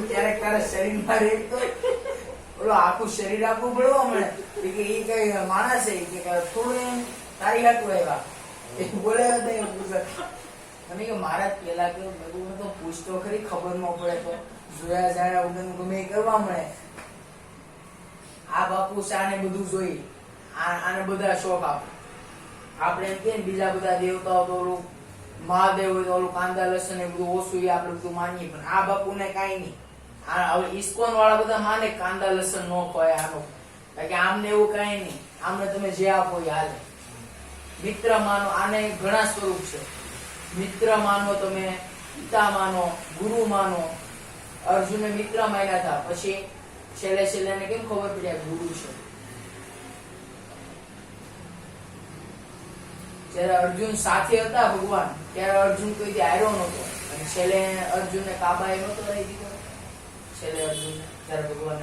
ક્યારેક તારા શરીર માં રે તો ઓલો આખું શરીર આપવું પડે હમણે એ કઈ માણસ છે કે થોડું તારી હાટું આવ્યા એ બોલે તમે કે મારા પેલા કે મેં તો પૂછતો ખરી, ખબર ન પડે તો જોયા જાય વગર ગમે કરવા મળે. આ બાપુ શાને બધું જોઈ, આને બધા શોખ આપણે એમ કે બીજા બધા દેવતાઓ તો ઓલું મહાદેવ હોય તો ઓલું કાંદા લસણ એ બધું ઓછું આપણે બધું માનીએ, પણ આ બાપુ ને કઈ નહીં. હવે ઇસ્કોન વાળા બધા માને કાંદા લસણ ન ખવાય આનો, કારણ કે આમને એવું કઈ નહીં, આમને તમે જે આપો એ હાલે. મિત્ર માનો, આને ઘણા સ્વરૂપ છે. મિત્ર માનો, તમે પિતા માનો, ગુરુ માનો. અર્જુને મિત્ર માન્યા હતા, પછી છેલ્લે છેલ્લે એને કેમ ખબર પડી આ ગુરુ છે? જયારે અર્જુન સાથે હતા ભગવાન, ત્યારે અર્જુન કોઈ દી હાર્યો નતો, અને છેલ્લે અર્જુન ને કાબા એ નતો રહી દીધો. છેલ્લે અર્જુન જયારે ભગવાન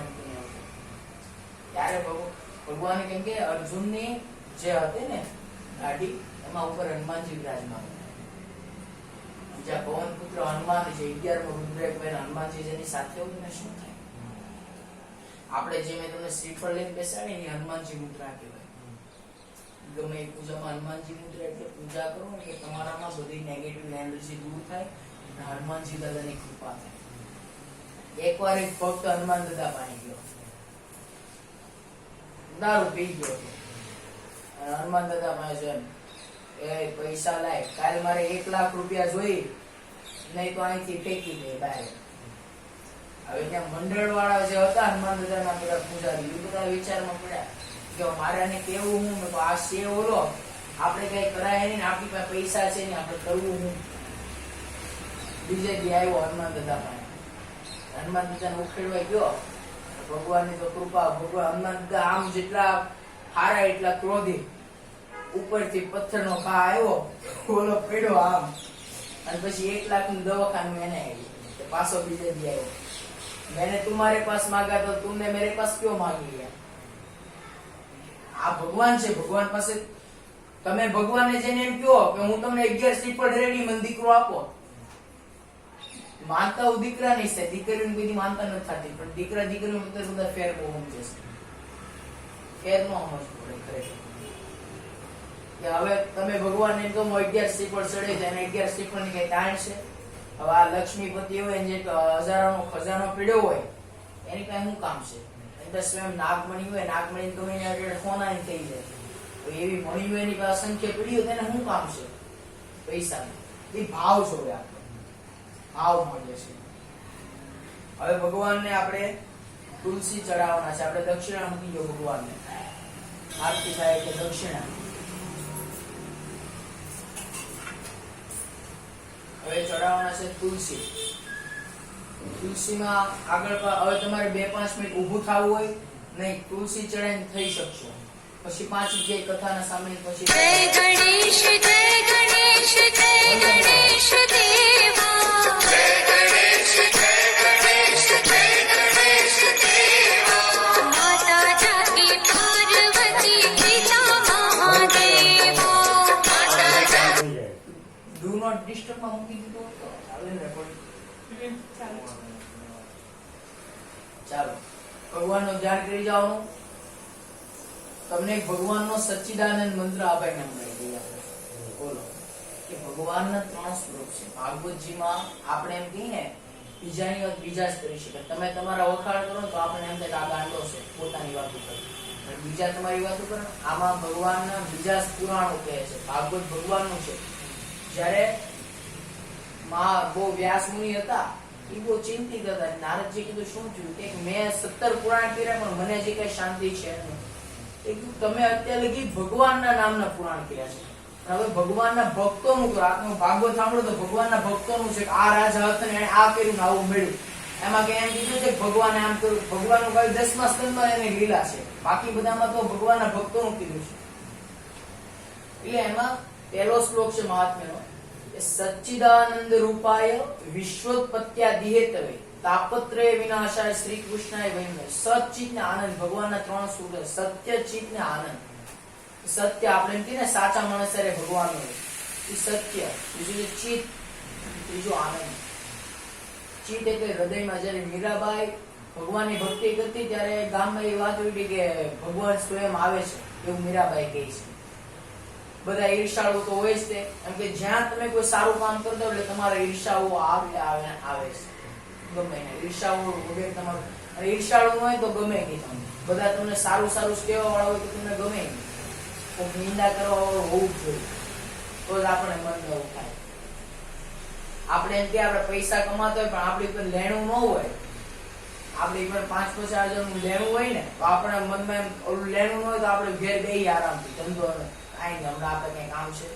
ત્યારે ભગવાન કેમ કે અર્જુન ની જે હતી ને ગાડી, એમાં ઉપર હનુમાનજી વિરાજમાન. જ્યાં પવન પુત્ર હનુમાન છે, 11મો રુદ્રેક મહિના હનુમાનજી જેની સાથે હોય ને શું થાય? આપણે જે મેં તમને શ્રીફળ લઈને બેસાડી ને હનુમાનજી મુદ્રા કહેવાય. ગમે એ પૂજામાં હનુમાનજી મુદ્રા એટલે પૂજા કરો ને કે તમારામાં બધી નેગેટિવ એનર્જી દૂર થાય અને હનુમાનજી દાદાની કૃપા થાય. એકવાર એક ભક્ત હનુમાન દાદા પાણી ગયો, દારૂ પી ગયો, હનુમાન દાદા પાસે એ પૈસા લાય, કાલે મારે 1 લાખ રૂપિયા જોઈ, નહીં તો અહીંથી ફેંકી દે બહાર. હવે ત્યાં મંડળ વાળા જે હતા હનુમાન દાદાના બધા પૂજારી, એ બધા વિચારમાં પડ્યા કે મારે આને કેવું હું, તો આ છે ઓલો, આપણે કઈ કરાય નહીં, આપણી પાસે પૈસા છે ને આપણે કરવું હું. બીજે દી આવ્યો હનુમાન દાદા પાસે, હનુમાન દાદાને ઉખેડવા ગયો, ભગવાનની તો કૃપા. ભગવાન હનુમાન દાદા આમ જેટલા હારા એટલા ક્રોધી, ઉપરથી પથ્થરનો ઘા આવ્યો, ઓલો પડ્યો આમ, અને પછી 1 લાખનું દવાખાનું એને આવ્યું. પાછો બીજે દી આવ્યો, मैंने तुम्हारे पास मांगा तो तुमने मेरे पास क्यों मांगी है? આ ભગવાન છે, ભગવાન પાસે તમે ભગવાનને જઈને એમ કહો કે હું તમને 11 શ્રીફળ રેડી, મને દીકરો આપો. માનતા દીકરા નહીં છે, દીકરીઓને બધી માનતા નથી થતી, પણ દીકરા દીકરીઓ બધા ફેર બહુ સમજે છે. ફેર નો સમજ પડે ખરેખર. હવે તમે ભગવાન એમ કહો 11 શ્રીફળ ચડે છે અને 11 શ્રીફળ ની કઈ તાણ છે? હવે આ લક્ષ્મીપતિ હોય જે હજારોનો ખજાનો પીડ્યો હોય, એની પાસે શું કામ છે? સ્વયં નાગમણી હોય, નાગમણી ગમે સોનાની થઈ જાય, તો એવી મણી હોય એની પાસે અસંખ્ય પીડી હોય, તેને શું કામ છે પૈસા? એ ભાવ જોવે, આપણે ભાવ મળે છે. હવે ભગવાનને આપણે તુલસી ચડાવવાના છે, આપણે દક્ષિણા મૂકી દો ભગવાનને, આરતી થાય કે દક્ષિણા. હવે ચડાવવાના છે તુલસી. તુલસીમાં આગળ હવે તમારે 2-5 મિનિટ ઊભું થવું હોય નહીં, તુલસી ચડાઈને થઈ શકશો. પછી 5 જગ્યાએ કથાના સામે પછી જય ગણેશ જય ગણેશ જય ગણેશ દેવા, જય ગણેશ જય ગણેશ જય ગણેશ દેવા, માતા જાગી પાર્વતી પિતા મહાદેવા, માતા જાગી. ડુ નોટ ડિસ્ટર્બ માં મૂકી દીધો તો ચાલે ને? ચાલો ભગવાનનો ધ્યાન કરી જવાનું. તમને ભગવાનનો સચ્ચિદાનંદ મંત્ર આપીને બોલો કે ભગવાનના 3 સ્વરૂપ છે. ભાગવતજીમાં આપણે એમ કહીએ બીજાની વાત બીજા જ કરી શકે. તમે તમારા વખાણ કરો તો આપણે એમ થાય કે આ ગાંડો છે, પોતાની વાતો કરે, બીજા તમારી વાતો કરે. આમાં ભગવાનના બીજા પુરાણો કહે છે, ભાગવત ભગવાનનું છે. જયારે બહુ વ્યાસ મુનિ હતા, એ બહુ ચિંતિત હતા. નારદજી કીધું શું થયું? કે મેં 17 પુરાણ કર્યા પણ મને હજી કઈ શાંતિ છે નહીં. તમે અત્યાર લગી ભગવાનના નામના પુરાણ કર્યા છે, હવે ભગવાનના ભક્તોનું કરો. આપનું ભાગવત સાંભળો તો ભગવાનના ભક્તોનું છે. આ રાજા હતા ને આ કર્યું ને આવું મળ્યું, એમાં કે એમ કીધું છે ભગવાને આમ કર્યું. ભગવાનનું કઈ 10મા સ્કંદમાં એની લીલા છે, બાકી બધામાં તો ભગવાનના ભક્તોનું કીધું છે. એટલે એમાં પહેલો શ્લોક છે મહાત્મ્યનો, સચ્ચિદાનંદ રૂપાય વિશ્વોત્પત્ત્યાદિ હેતવે તાપત્રય વિનાશાય શ્રી કૃષ્ણાય વૈમે. સચ્ચિત ને આનંદ, ભગવાનના 3 સ્વરૂપ: સત્ય, ચિત ને આનંદ. સત્ય આપણે એમ કહીએ ને સાચા માણસ ભગવાન હોય, એ સત્ય. બીજું છે ચિત, ત્રીજો આનંદ. ચિત્ત એટલે હૃદયમાં. જ્યારે મીરાબાઈ ભગવાનની ભક્તિ કરતી ત્યારે ગામમાં એ વાત ઉડી કે ભગવાન સ્વયં આવે છે એવું મીરાબાઈ કહે છે. બધા ઈર્ષાળુ તો હોય જ તે, એમ કે જ્યાં તમે કોઈ સારું કામ કરતા હો એટલે તમારા ઈર્ષાઓ આવે છે. ગમે ને ઈર્ષાઓ વગેરે તમારું, અને ઈર્ષાળુ ન હોય તો ગમે નહીં તમને. બધા તમને સારું સારું કહેવા વાળા હોય તો તમને ગમે નહીં. કોઈ નિંદા કરવા વાળું હોવું જ જોઈએ, તો જ આપણે મન એવું થાય. આપણે એમ કે આપણે પૈસા કમાતા હોય પણ આપણી પર લેણું ન હોય, આપણી પર 5-50 હજારનું લેણું હોય ને તો આપણા મનમાં એમ ઓલું લેણું ન હોય તો આપણે ઘેર બેસી આરામથી ધંધો કાંઈ નહીં, હમણાં આપણે કંઈ કામ છે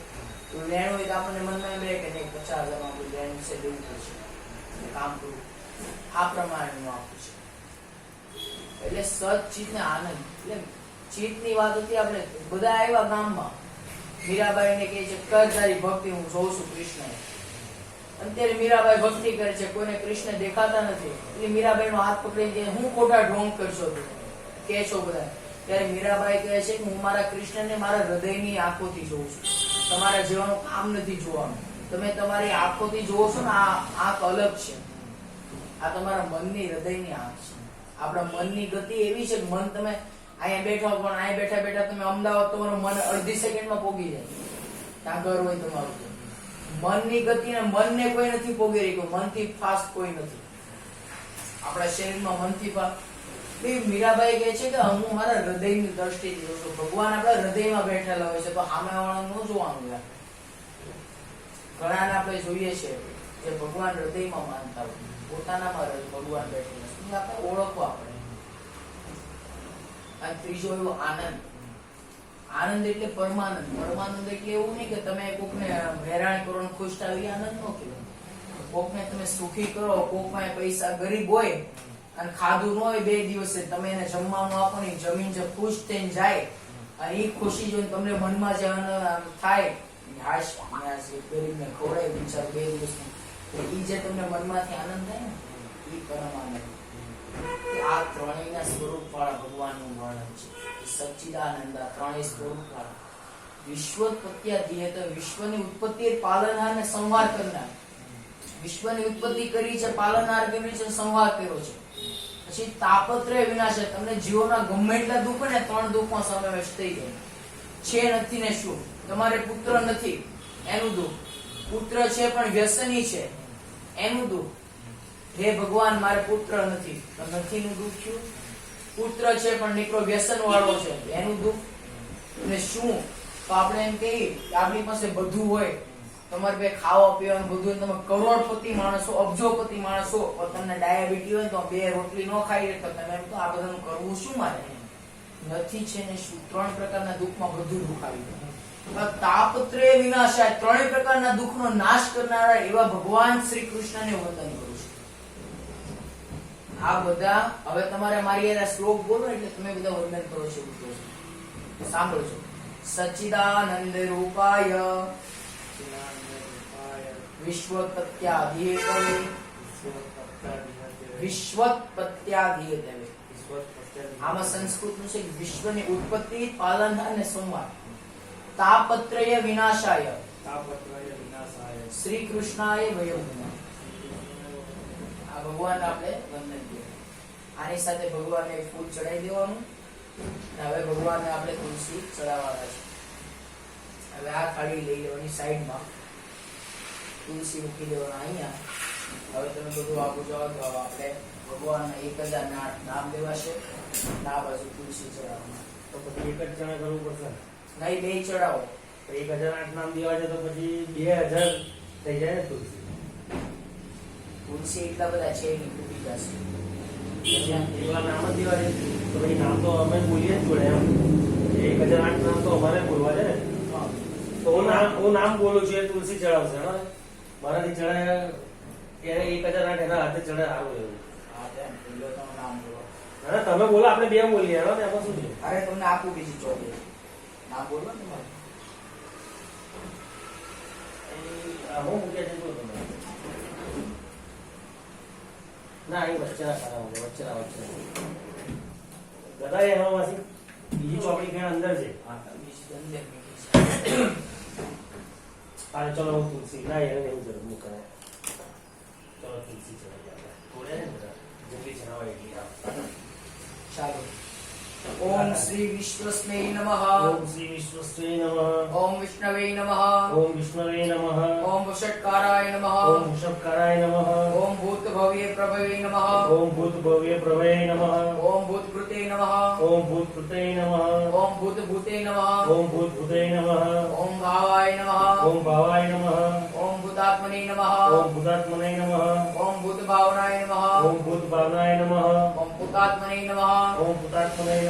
તો લેણું હોય તો આપણને મનમાં એમ રહે કે નહીં 50 હજારનું આપણું લેણું છે, દેવું પડશે, કામ કરવું. આ પ્રમાણેનું આપવું છે. એટલે સચિત ને આનંદ. એટલે ચિત્તની વાત હતી. આપણે બધા આવ્યા ગામમાં, મીરાબાઈ ને કહે છે કર તારી ભક્તિ, હું જોઉં છું કૃષ્ણ. અત્યારે મીરાબાઈ ભક્તિ કરે છે, કોઈને કૃષ્ણ દેખાતા નથી. એટલે મીરાબાઈ નો હાથ પકડી હું ખોટા ઢોંગ કરશો કે છો બધા. ત્યારે મીરાબાઈ કહે છે કે હું મારા કૃષ્ણને મારા હૃદયની આંખોથી જોઉં છું, તમારા જેવાનું કામ નથી જોવાનું. તમે તમારી આંખોથી જોવો છો ને, આ આંખ અલગ છે, આ તમારા મનની હૃદયની આંખ છે. આપણા મનની ગતિ એવી છે કે મન તમે અહીંયા બેઠા પણ અહીંયા બેઠા બેઠા તમે અમદાવાદ, તમારું મન અડધી સેકન્ડમાં પોગી જાય ત્યાં ઘર હોય તમારું. મનની ગતિને મનને કોઈ નથી પોગી રહ્યું, મનથી ફાસ્ટ કોઈ નથી આપણા શરીરમાં. મનથી ફાસ્ટ મીરાબાઈ કહે છે કે હું મારા હૃદયની દ્રષ્ટિથી જોઉં છું. ભગવાન આપણા હૃદયમાં બેઠેલા હોય છે, તો સામે વાળાનું ન જોવાનું. ઘણાને આપણે જોઈએ છે કે ભગવાન હૃદયમાં માનતા હોય, પોતાનામાં ભગવાન બેઠેલા છે, આપણે ઓળખવા આપણે. અને ત્રીજો એવો આનંદ. આનંદ એટલે પરમાનંદ. પરમાનંદ એટલે એવું નહીં કે તમે કોકને હેરાન કરો ને ખુશ થાવ, એ આનંદ ન કહેવાય. કોકને તમે સુખી કરો, કોકમાં પૈસા ગરીબ હોય અને ખાધું ન હોય 2 દિવસે, તમે એને જમવાનું આપો ને જમીન જે ખુશ થઈને જાય, અને એ ખુશી જોઈને તમને મનમાં જે થાય ગરીબને ખવડાય બિચાર 2 દિવસ, એ જે તમને મનમાંથી આનંદ થાય ને, એ પરમ આનંદ. આ ત્રણેયના સ્વરૂપ વાળા ભગવાનનું વર્ણન છે. સચ્ચિદાનંદ, ત્રણેય સ્વરૂપ વાળા. વિશ્વોત્પત્ત્યાદિ, વિશ્વની ઉત્પત્તિ, પાલનહાર ને સંહાર કરનાર. વિશ્વની ઉત્પત્તિ કરી છે, પાલનહાર કરી છે, સંહાર કર્યો છે. પછી તાપત્રય વિનાશ. તમને જીવોના ગમે એટલા દુઃખ ને 3 દુઃખમાં સમાવેશ થઈ જાય. છે નથી ને શું, તમારે પુત્ર નથી એનું દુઃખ, પુત્ર છે પણ વ્યસની છે એનું દુઃખ. હે ભગવાન મારે પુત્ર નથી, તો નથી નું દુઃખ થયું. પુત્ર છે પણ દીકરો વ્યસન વાળો છે એનું દુઃખ. અને શું, તો આપણે એમ કહીએ કે આપણી પાસે બધું હોય, તમારે બે ખાવા પીવાનું બધું, તમે કરોડપતિ માણસો, અબજોપતિ માણસો, તમને ડાયાબિટીસ હોય તો 2 રોટલી ન ખાઈ તો તમે એમ તો આ બધાનું કરવું શું મારે? નથી છે ને શું. 3 પ્રકારના દુઃખમાં બધું દુઃખ આવી જાય. તાપત્રય વિનાશાય, 3 પ્રકારના દુઃખનો નાશ કરનારા એવા ભગવાન શ્રી કૃષ્ણને વંદન કરું છું. આ બધા હવે તમારે મારી આ શ્લોક બોલો એટલે તમે બધા વંદન કરો છો. સાંભળજો. સચ્ચિદાનંદ રૂપાય વિશ્વોત્પત્ત્યાદિહેતવે વિશ્વોત્પત્ત્યાદિહેતવે. આમાં સંસ્કૃતનું છે વિશ્વની ઉત્પત્તિ, પાલન અને સંહાર. તાપત્રય વિનાશાય શ્રી કૃષ્ણાય વયમ. આ ભગવાન આપણે વંદન કરીએ. આની સાથે ભગવાનને ફૂલ ચડાવી દેવાનું. હવે ભગવાનને આપણે તુલસી ચડાવવાના છે. હવે આ થાળી લઈ લેવાની, સાઈડમાં તુલસી મૂકી દેવાના અહીંયા. હવે તમે બધું આપું જાઓ તો આપણે ભગવાનના 1008 નામ લેવાશે. આ બાજુ તુલસી ચડાવવાના. તો પછી 1 જ જણા કરવું પડશે નહીં, 2 ચડાવો. 1008 નામ દેવા છે તો પછી 2000 થઈ જાય ને તુલસી. તુલસી એટલા બધા છે નહીં, તૂટી જશે. એવા નામ જ દેવા છે તો પછી નામ તો અમે બોલીએ જ જોડે એમ. 1008 નામ તો અમારે બોલવા છે ને. તો હું નામ બોલું છું, એ તુલસી ચડાવશે. મારાથી ચડાય એને 1008 એના હાથે ચડાય, સારું એવું. નામ બોલો. તમે બોલો, આપણે 2 બોલીએ. એમાં શું છે? અરે તમને આપું બીજી ચોકલેટ. નામ બોલો ને તમારે. હું મૂક્યા છે બોલો તમે. ના, એ વચ્ચેના સારા હોય, વચ્ચેના ગદા એમાં વાસી બીજી ચોપડી ક્યાં અંદર છે. બીજી અંદર अरे चलो वो तुलसी ना ये नहीं जरूर मुक है चलो तुलसी चला जाता थोड़े हैं जरा जल्दी चलाओ एक चालो ओम श्री विश्वस्मै नमः ओम श्री विश्वस्मै नमः ओम विष्णवे नमः ओम विष्णवे नमः ओम वषट्काराय नमः ओम वृषभकाराय नमः ओम भूतभव्ये प्रभवे नमः ओम भूतभव्य प्रभवे नमः ओम भूतकृते नमः ओम भूतकृते नमः ओम भूतभूते नमः ओम भूतभूते नमः ओम भावाय नमः ओम भावाय नमः ओम भूतात्मने नमः ओम भूतात्मने नमः ओम भूतभावनाय नमः ओम भूतभावनाय नमः ओम भूतात्मने नमः ओम भूतात्मने नमः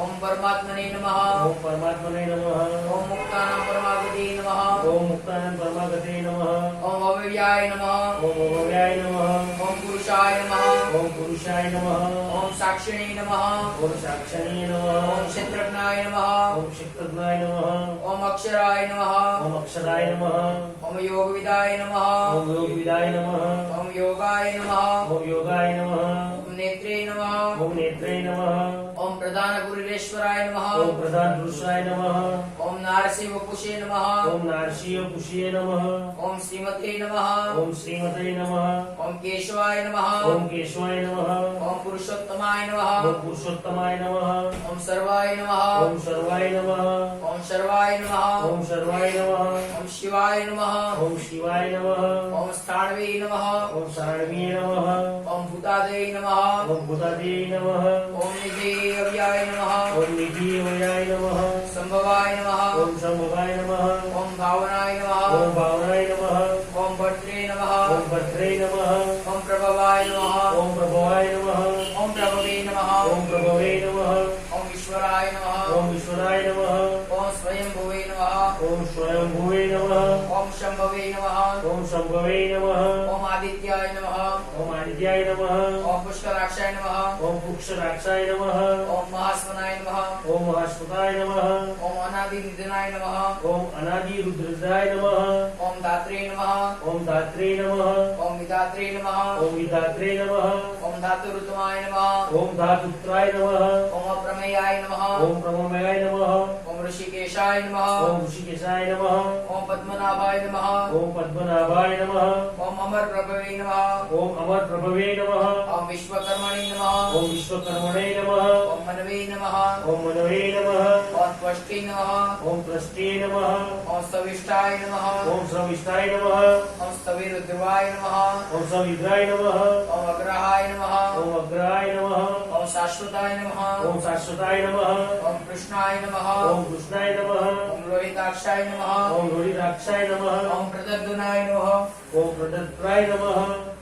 ओम परमात्मने नमः ओम परमात्मने नमः ओम मुक्तानां परमागते नमः ओम मुक्तानंद परमागते नमः ओम अव्ययाय नमः ओम अव्ययाय नमः ओम पुरुषाय नमः ओम पुरुषाय नमः ओम साक्षिणे नमः ओम साक्षाय नमः ओम क्षेत्रज्ञाय नमः ओम क्षिप्रज्ञाय नमः ओम अक्षराय नमः ओम अक्षराय नमः ओम योगविदाय नमः ओम योगविदाय नमः ओम योगाय नमः ओम योगाय नमः ओम नेत्रे नमः ओम नेत्रे नमः ओम प्रधान पुरुषेश्वराय नमः ओम प्रधान पुरुषाय नमः ओम नारसी वपुषे नमः ओम नारसीय पुषिये नमः ओम श्रीमते नमः ओम श्रीमते नमः ओम केशवाय नमः ओम केशवाय नमः ओम पुरुषोत्तमाय नमः ओम पुरुषोत्तमाय नमः ओम सर्वाय नमः ओम सर्वाय नमः ओम शर्वाय नमः ओम सर्वाय नमः ओम शिवाय नमः ओम शिवाय नमः ओम स्थाणवे नमः ओम सारणवीय नमः ओम भूतादये नमः ओम भूतादे नमः ओम निधे अव्याय नमः ओम निधि वयाय नमः संभवाय नमः ओम संभवाय नमः ओम भावनाय नमः ओम भावनाय नमः ओम भद्रे नमः ओम भद्रे नमः ओम प्रभवाय नमः ओम प्रभवाय नमः ओम प्रभवे नमः ओम प्रभवे नमः ओम ईश्वराय नमः ओम ईश्वराय नमः ओम स्वयंभुवे नमः ओम स्वयंभुवे नमः ओम शंभवे नमः ओम शंभवे नमः ओम आदित्याय नमः ओम आदित्याय नमः ओम पुष्कराक्षाय नमः ओम पुक्षराक्षाय नमः ओम महास्मनाय नमः ओम महास्पताय नमः ओम अनादि निधनाय नमः ओम अनादि रुद्रदाय नमः ओम धात्रे नमः ओम धात्रे नमः ओम विधात्रे नमः ओम विधात्रे नमः ओम धातुरुतमाय नमः ओम धातुत्राय नमः ओम अप्रमेयाय नमः ओम प्रममयाय नमः ओम ऋषिकेशाय नमः ओम ऋषिकेशाय नमः ओम पद्मनाभाय नमः ओम पद्मनाभाय नमः ओम अमर प्रभवे नमः ओम अमर प्रभवे नमः ओम विश्वकर्मणे नमः ओम विश्वकर्मणे नमः ओम मनवे नमः ओम मनवे नमः ओम त्वष्टे नमः ओम प्रस्ते नमः ओम सविष्टाय नमः ओम सविष्टाय नमः ओम स्तविरुद्रवाय नमः ओम सविद्राय नमः ओम अग्रहाय नमः ओम अग्राय नमः ओम शाश्वताय नमः ओम शाश्वताय नमः ओम कृष्णाय नमः ओम कृष्णाय नमः ओम लोहिताक्षाय नमः ओम लोहिताक्षाय नमः ओम प्रदद्युनाय नमः ओम प्रदत्राय नमः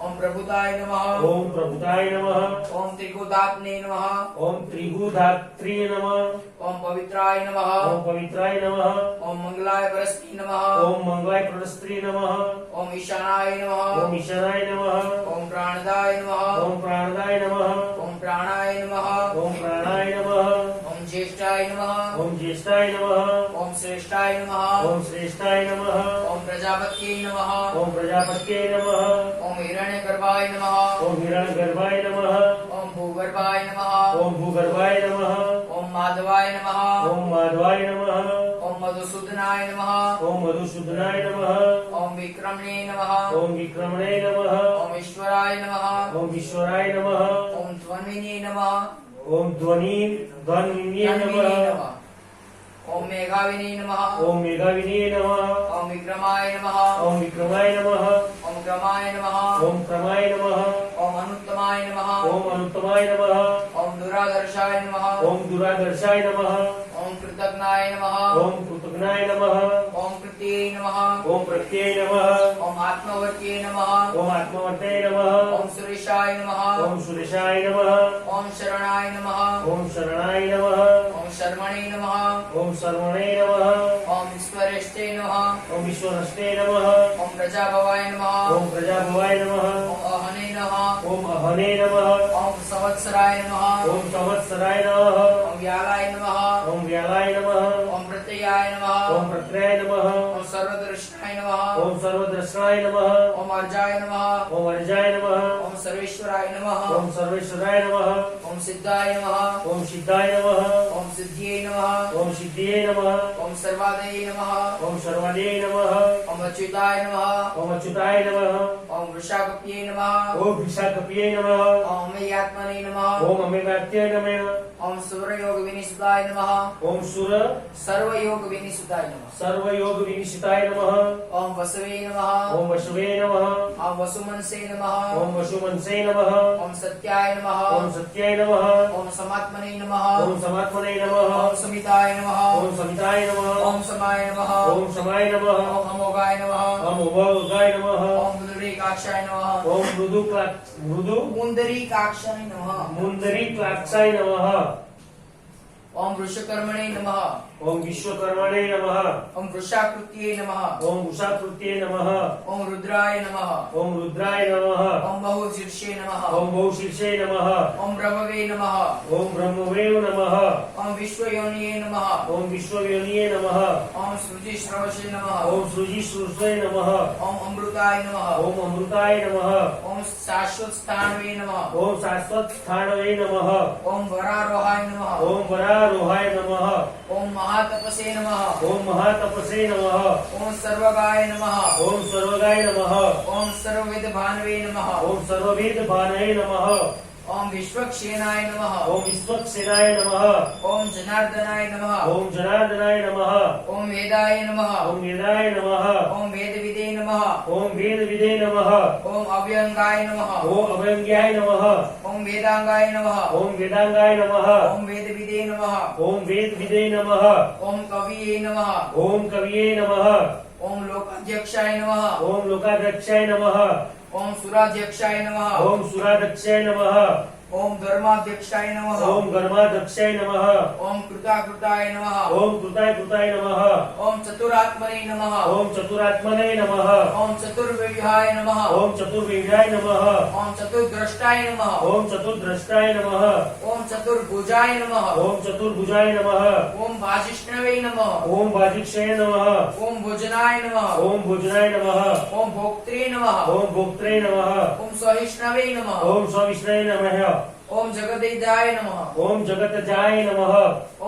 ओम प्रभुताय नमः ओम प्रभुताय नमः ओम त्रिगुदात्ने नमः ओम त्रिगुधात्री नमः ओम पवित्राय नमः ओम पवित्राय नमः ओम मंगलाय परस्त्री नमः ओम मंगलाय प्रस्त्री नमः ओम ईशानाय नमः ओम ईश्वराय नमः ओम प्राणदाय नमः ओम प्राणदाय नमः ओम प्राणाय नमः ओम प्राणाय नमः ओम ज्येष्ठाय नमः ओम ज्येष्ठाय नमः ओम श्रेष्ठाय नमः ओम श्रेष्ठाय नमः ओम प्रजापत्यै नमः ओम प्रजापत्ये नमः ओम हिरण्यगर्भाय नमः ओम हिरण्यगर्भाय नमः ओम भूगर्भाय नमः ओम भूगर्भाय नमः ओम माधवाय नमः ओम माधवाय नमः ओम मधुसूदनाय नमः ओम मधुसूदनाय नमः ओम विक्रमणे नमः ओम विक्रमणे नमः ओम ईश्वराय नमः ओम ईश्वराय नमः ओम ध्वनिने नमः ओम ध्वनिन्ये ध्वनिने नमः नमः ओम मेघाविने नमः ओम मेघाविने नमः ओम विक्रमाय नमः ओम विक्रमाय नमः ओम क्रमाय नमः ओम क्रमाय नमः ओम अनुत्तमाय नमः ओम अनुत्तमाय नमः ओम दुरादर्शाय नमः ओम दुरादर्शाय नमः ओम कृतज्ञाय नमः ओम कृतज्ञाय नमः ओम कृत्यै नमः ओम प्रत्यय नमः ओम आत्मवर्त्यै नमः ओम आत्मवर्ते नमः ओम सुरेशाय नमः ओम सुरेशाय नमः ओम शरणाय नमः ओम शरणाय नमः ओम शर्मणे नमः ओम सर्वणे नमः ओम ईश्वरेष्टे नमः ओम ईश्वरस्ते नमः ओम प्रजाभवाय नमः ओम प्रजाभवाय नमः ओम अहने नमः ओम अहने नमः ओम संवत्सराय नमः ओम संवत्सराय नमः ओम व्यालाय नमः ओम व्यालाय नमः ओम प्रत्ययाय नमः ओम प्रत्रय नमः ओम सर्वदर्शनाय नमः ओम सर्वद्रष्टाय नमः ओम अर्जाय नमः ओम अर्जाय नमः ओम सर्वेश्वराय नमः ओम सर्वेश्वराय नमः ओम सिद्धाय नमः ओम सिद्धाय नमः ओम सिद्धिये नमः ओम सिद्धिये नमः ओम सर्वादये नमः ओम सर्वादये नमः ओम अच्युताय नमः। ओम अच्युताय नमः। ओम वृषाकप्ये नमः। ओम विशाखप्ये नमः। ओम अमेयात्मने नमः। ओम अमेवाक्ये नमः। ओम सूर्ययोग विनिसुताय नमः। ओम सुर सर्वयोग विनिसुताय नमः। सर्वयोग विनिशिताय नमः। ओम वसवे नमः। ओम वसवे नमः। ओम वसुमनसे नमः। ओम वसुमनसे नमः। ओम सत्याय नमः। ओम सत्याय नमः। ओम समात्मने नमः। ओम समात्मने नमः। ओम समिताय नमः। ओम समिताय नमः। ओम समाय नमः। ओम समाय नमः। ओम अमोघाय नमः। ओम उभयोगाय नमः। ओम मुंडरीकाक्षाय नमः। ओम मृदु मुंडरीकाक्षाय नमः। मुंदरी क्लाक्षाय नमः। ओम वृषकर्मणे नमः। ओम विश्वकर्मणे नमः। ओम वृषाकृत्ये नमः। ओम उषाकृत्ये नमः। ओम रुद्राय नमः। ओम रुद्राय नमः। ओम बहुशीर्षे नमः। ओम बहुशीर्षे नमः। ओम ब्रह्मवे नमः। ओम ब्रह्मवे नमः। ओम विश्वयोनिये नमः। ओम विश्वव्योनिये नमः। ओम सृजिश्रवसे नमः। ओम सृजिश्रुषे नमः। ओम अमृताय नमः। ओम अमृताय नमः। ओम शाश्वत स्थानवे नमः। ओम शाश्वत स्थानवे नमः। ओम वरारोहाय नमः। ओम वरारोहाय नमः। ओम महातपसे नमः। ओम महातपसे नमः। ओम सर्वगाय नमः। ओम सर्वगाय नमः। ओम सर्ववेद भानवे नमः। ओम सर्ववेद भानये नमः। ओम विश्वक्षेनाय नमः। ओम विश्वक्सेनाय नमः। ओम जनार्दनाय नमः। ओम जनार्दनाय नमः। ओम वेदाय नमः। ओम वेदाय नमः। ओम वेदविदे नमः। ओम वेदविदे नमः। ओम अव्यंगाय नमः। ओम अभयंग्याय नमः। ओम वेदांगाय नमः। ओम वेदांगाय नमः। ओम वेदविदे नमः। ओम वेदविदे नमः। ओम कविये नमः। ओम कविये नमः। ओम लोकाध्यक्षाय नमः। ओम लोकाध्यक्षाय नमः। ओम सुराध्यक्षाय नमः। ओम सुराध्यक्षाय नमः। ओम धर्माध्यक्षाय नमः। ओम गर्माध्यक्षाय नमः। ओम कृताकृताय नमः। ओम कृताय कृताय नमः। ओम चतुरात्मने नमः। ओम चतुरात्मने नमः। ओम चतुर्विहाय नमः। ओम चतुर्विद्याय नमः। ओम चतुर्द्रष्टाय नमः। ओम चतुर्द्रष्टाय नमः। ओम चतुर्भुजाय नमः। ओम चतुर्भुजाय नमः। ओम वाजिष्णवे नमः। ओम वाजिक्षये नमः। ओम भोजनाय नमः। ओम भोजनाय नमः। ओम भोक्त्रे नमः। ओम भोक्त्रे नमः। ओम सहिष्णवे नमः। ओम सविष्णवे नमः। ओम जगदेदाय नमः। ओम जगतजाय नमः।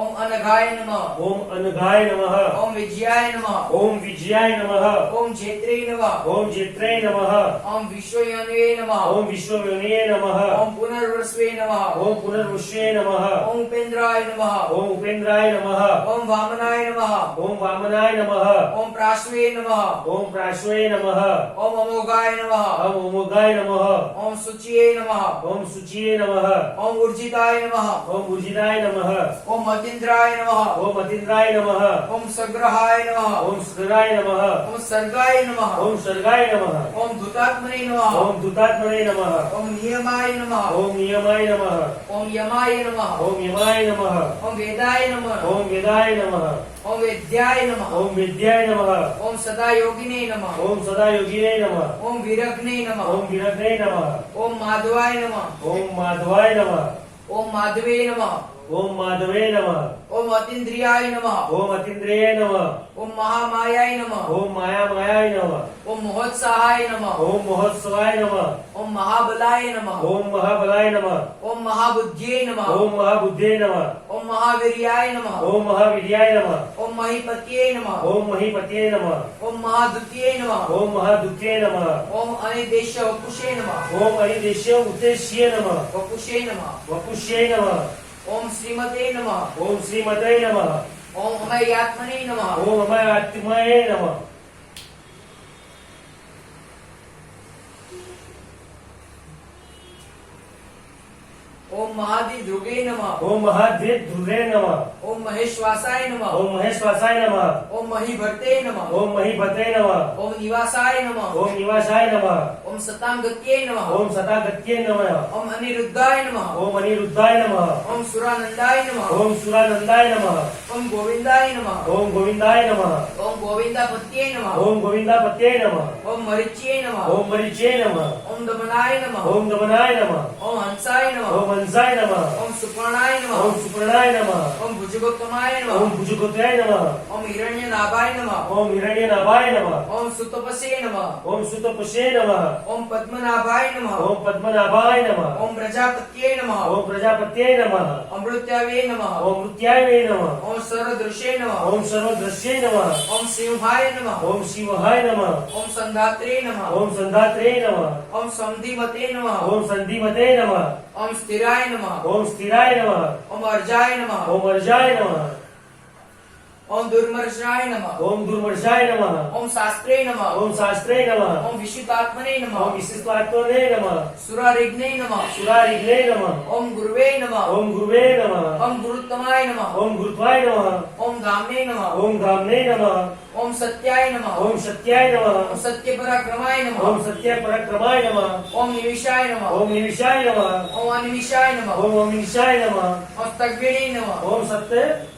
ओम अनघाय नमः। ओम अनघाय नमः। ओम विजयाय नमः। ओम विजयाय नमः। ओम जेत्रे नमः। ओम जेत्रे नमः। ओम विश्वयोनवे नमः। ओम विश्वव्योनिये नमः। ओम पुनर्वस्वे नमः। ओम पुनर्वश्ये नमः। ओम उपेन्द्राय नमः। ओम उपेन्द्राय नमः। ओम वामनाय नमः। ओम वामनाय नमः। ओम प्राश्वे नमः। ओम प्राश्वे नमः। ओम अमोघाय नमः। ओम अमोघाय नमः। ओम शुचिये नमः। ओम शुचिये नमः। ओम ऊर्जिताय नमः। ओम उर्जिताय नमः। ओम अतीन्द्राय नमः। ओम अतीन्द्राय नमः। ओम सग्रहाय नमः। ओम स्कराय नमः। ओम सर्गाय नमः। ओम सर्गाय नमः। ओम धुतात्मने नमः। ओम धूतात्मने नमः। ओम नियमाय नमः। ओम नियमाय नमः। ओम यमाय नमः। ओम यमाय नमः। ओम वेदाय नमः। ओम वेदाय नमः। ओम वेद्याय नमः। ओम विद्याय नमः। ओम सदा योगिने नमः। ओम सदा योगिने नमः। ओम विरग्ने नमः। ओम विरग्ने नमः। ओम माधवाय नमः। ओम माधवाय नमः। ओम माधवे नमः। ओम माधवे नमः। ओम अतीन्द्रियाय नमः। ओम अतीन्द्रिये नमः। ओम महामायाय नमः। ओम मायामयाय नमः। ओम महोत्साहाय नमः। ओम महोत्सवाय नमः। ओम महाबलाय नमः। ओम महाबलाय नमः। ओम महाबुद्धिये नमः। ओम महाबुद्धे नमः। ओम महावीर्याय नमः। ओम महाविद्याय नमः। ओम महीपतये नमः। ओम महीपतये नमः। ओम महादुत्ये नमः। ओम महादुःखे नमः। ओम अनिदेश वपुषे नमः। ओम अनिदेश्य उद्देश्ये नमः। वपुषे नमः। वपुष्ये नमः। ओम श्रीमते नमः। ओम श्रीमते नमः। ओम अमयात्मने नमः। ओम अमयात्मये नमः। ओम महादिध्रुवे नमः। ओम महाद्वेद ध्रुवे नमः। ओम महेश्वासाय नमः। ओम महेश्वासाय नमः। ओम महीभर्ते नमः। ओम महीपते नमः। ओम निवासाय नमः। ओम निवासाय नमः। ओम सतांगत्ये नमः। ओम सतागत्ये नमः। ओम अनिरुद्धाय नमः। ओम अनिरुद्धाय नमः। ओम सुरानंदाय नमः। ओम सुरानंदाय नमः। ओम गोविंदाय नमः। ओम गोविंदाय नमः। ओम गोविंदापत्ये नमः। ओम गोविंदापत्ये नमः। ओम मरीच्ये नमः। ओम मरीचे नमः। ओम दमनाय नमः। ओम दमनाय नमः। ओम हंसाय नमः। ओम कंसाय नमः ओम सुपर्णाय ओम नमः सुपर्णाय नमः ओम भुजगोत्तमाय ओम नमः भुजगोत्राय नमः ओम हिरण्यनाभाय नमः ओम हिरण्यनाभाय नमः ओम सुतपसे नमः ओम सुतपशे नमः ओम पद्मनाभाय नमः ओम पद्मनाभाय नमः ओम प्रजापत्ये नमः ओम प्रजापत्ये नमः अमृत्यावे नमः ओम मृत्याय नमः ओम सर्वदृशे नमः ओम सर्वदृश्ये नमः ओम सिंहाय नमः ओम शिवाय नमः ओम संधात्रे नमः ओम संधात्रे नमः ओम संधिमते नमः ओम संधिमते नमः ओम स्थिराय नमः ओम स्थिराय नमः ओम अर्जाय नमः ओम अर्जाय नमः ओम दुर्मर्शाय नमः ओम दुर्मर्शाय नमः ओम शास्त्रे नमः ओम शास्त्रे नमः ओम विशुद्धात्मने ओम नमः विशिष्टात्मने नमः सुरारिग्ने नमः सुरारिग्ने नमः ओम गुरुवे नमः ओम गुरुवे नमः ओम गुरुत्तमाय नमः ओम गुरुत्वाय नमः ओम धामने नमः ओम धामने नमः ओम सत्याय नमः ओम सत्याय नमः ओम सत्य पराक्रमाय नमः ओम सत्य पराक्रमाय नमः ओम निविशाय नमः ओम निविशाय नमः ओम अनिविशाय नमः ओम अमीशाय नमः ओम स्तग्विणे नमः ओम सत्य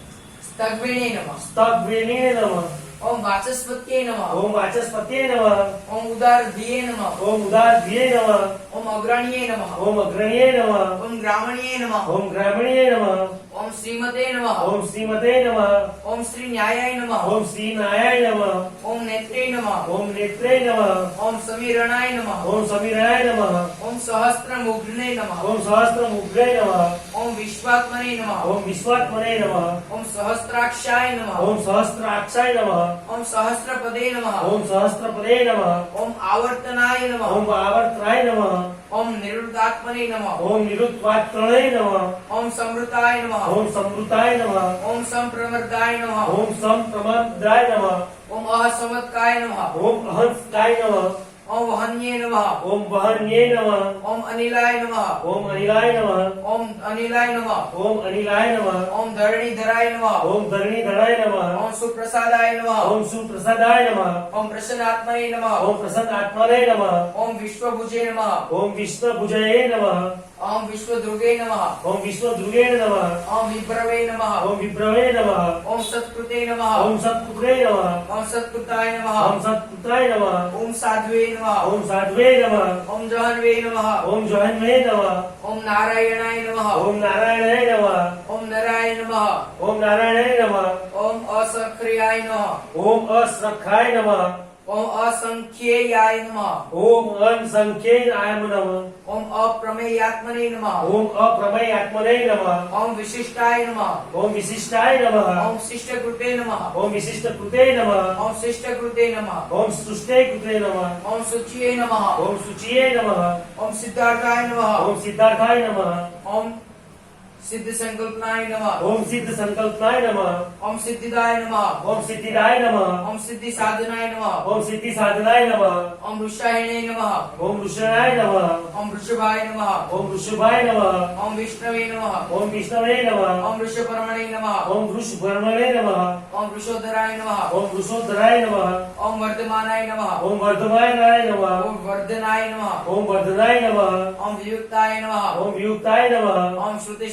स्तग्विणे नमः स्तग्विणे नमः ओम वाचस्पत्ये नमः ओम वाचस्पत्ये नमः ओम उदारधिये नमः ओम उदारधिये नमः ओम अग्रणीये नमः ओम अग्रणीये नमः ओम ग्रामणीये नमः ओम ग्रामीणे नमः ओम श्रीमते नमः ओम श्रीमते नमः ओम श्री न्यायाय नमः ओम श्री नारायण नमः ओम नेत्रे नमः ओम नेत्रे नमः ओम समीरणाय नमः ओम समीराय नमः ओम सहस्त्रमुग्ने नमः ओम सहस्त्रमुग्रे नमः ओम विश्वात्मने नमः ओम विश्वात्मने नमः ओम सहस्त्राक्षाय नमः ओम सहस्राक्षाय नमः ओम सहस्रपदे नमः ओम सहस्त्रपदे नमः ओम आवर्तनाय नमः ओम आवर्त्राय नमः ओम निरुद्धात्मने नमः ओम निरुत्वात्मने नमः ओम समृताय नमः ओम समृताय नमः ओम संप्रमर्दाय नमः ओम संप्रमदाय नमः ओम असमत्काय नमः ओम अहंस्काय नमः ओम वहन्ये नमः ओम वहन्ये नमः ओम अनिलाय नमः ओम अनिलाय नमः ओम अनिलाय नमः ओम अनिलाय नमः ओम धरणीधराय नमः ओम धरणीधराय नमः ओम सुप्रसादाय नमः ओम सुप्रसादाय नमः ओम प्रसन्नात्मने नमः ओम प्रसन्नात्मने नमः ओम विश्वभुजे नमः ओम विष्णुभुजये नमः ओम विश्वदुर्गे नमः ओम विश्वदुर्गे नमः ओम विभ्रवे नमः ओम विभ्रवे नमः ओम सत्कृते नमः ओम सत्पुत्रे नमः ओम सत्कृताय नमः ओम सत्पुत्राय नमः ओम साध्वे नमः ओम साध्वे नमः ओम जहन्वे नमः ओम जहन्वे नमः ओम नारायणाय नमः ओम नारायणाय नमः ओम नराय नमः ओम नारायणाय नमः ओम असक्रियाय नमः ओम असख्याय नमः ओम असंख्येयाय नमः ओम अनसंख्येयाय नमः ओम अप्रमेयात्मने नमः ओम अप्रमेयात्मने नमः ओम विशिष्टाय नमः ओम विशिष्टाय नमः ओम शिष्टकृते नमः ओम विशिष्टकृते नमः ओम शिष्टकृते नमः ओम सृष्टे कृते नमः ओम शुचिये नमः ओम शुचिये नमः ओम सिद्धार्थाय नमः ओम सिद्धार्थाय नमः ओम सिद्ध संकल्पनाय नमः ओम सिद्ध संकल्पनाय नमः ओम सिद्धिदाय नमः ओम सिद्धिदाय नमः ओम सिद्धि साधनाय नमः ओम सिद्धि साधनाय नमः ओम वृषायणे नमः ओम ऋषणाय नमः ओम वृषभाय नमः ओम ऋषभाय नमः ओम विष्णवे नमः ओम विष्णवे नमः ओम वृषपर्मणे नमः ओम वृषभर्मणे नमः ओम वृषोदराय नमः ओम वृषोदराय नमः ओम वर्धमानाय नमः ओम वर्धमानाय नमः ओम वर्धनाय नमः ओम वर्धनाय नमः ओम वियुक्ताय नमः ओम वियुक्ताय नमः ओम श्रुति